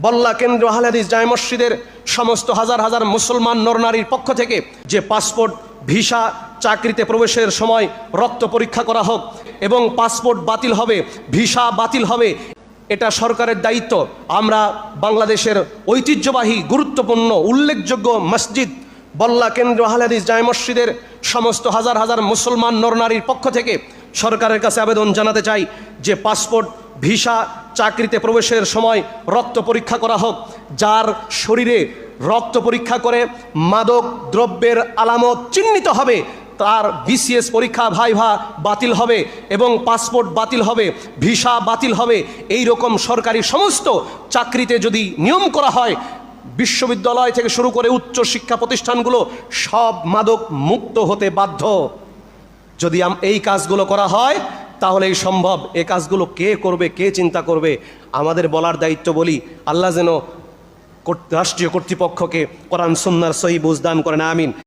বল্লা কেন্দ্র আহলে হাদিস জামে মসজিদের সমস্ত হাজার হাজার মুসলমান নরনারীর পক্ষ থেকে যে পাসপোর্ট, ভিসা, চাকরিতে প্রবেশের সময় রক্ত পরীক্ষা করা হোক এবং পাসপোর্ট বাতিল হবে, ভিসা বাতিল হবে, এটা সরকারের দায়িত্ব। আমরা বাংলাদেশের ঐতিহ্যবাহী গুরুত্বপূর্ণ উল্লেখযোগ্য মসজিদ বল্লা কেন্দ্র আহলে হাদিস জামে মসজিদের সমস্ত হাজার হাজার মুসলমান নরনারীর পক্ষ থেকে সরকারের কাছে আবেদন জানাতে চাই যে পাসপোর্ট, ভিসা, চাকরিতে প্রবেশের সময় রক্ত পরীক্ষা করা হোক। যার শরীরে রক্ত পরীক্ষা করে মাদক দ্রব্যের আলামত চিহ্নিত হবে, তার বিসিএস পরীক্ষা, ভাইভা বাতিল হবে এবং পাসপোর্ট বাতিল হবে, ভিসা বাতিল হবে। এই রকম সরকারি সমস্ত চাকরিতে যদি নিয়ম করা হয়, বিশ্ববিদ্যালয় থেকে শুরু করে উচ্চ শিক্ষা প্রতিষ্ঠানগুলো সব মাদক মুক্ত হতে বাধ্য। যদি এই কাজগুলো করা হয় তাহলেই সম্ভব। এই কাজগুলো কে করবে, কে চিন্তা করবে? আমাদের বলার দায়িত্ব বলি। আল্লাহ যেন রাষ্ট্রীয় কর্তৃপক্ষকে কোরআন সুন্নাহর সহি বুঝ দান করেন, আমিন।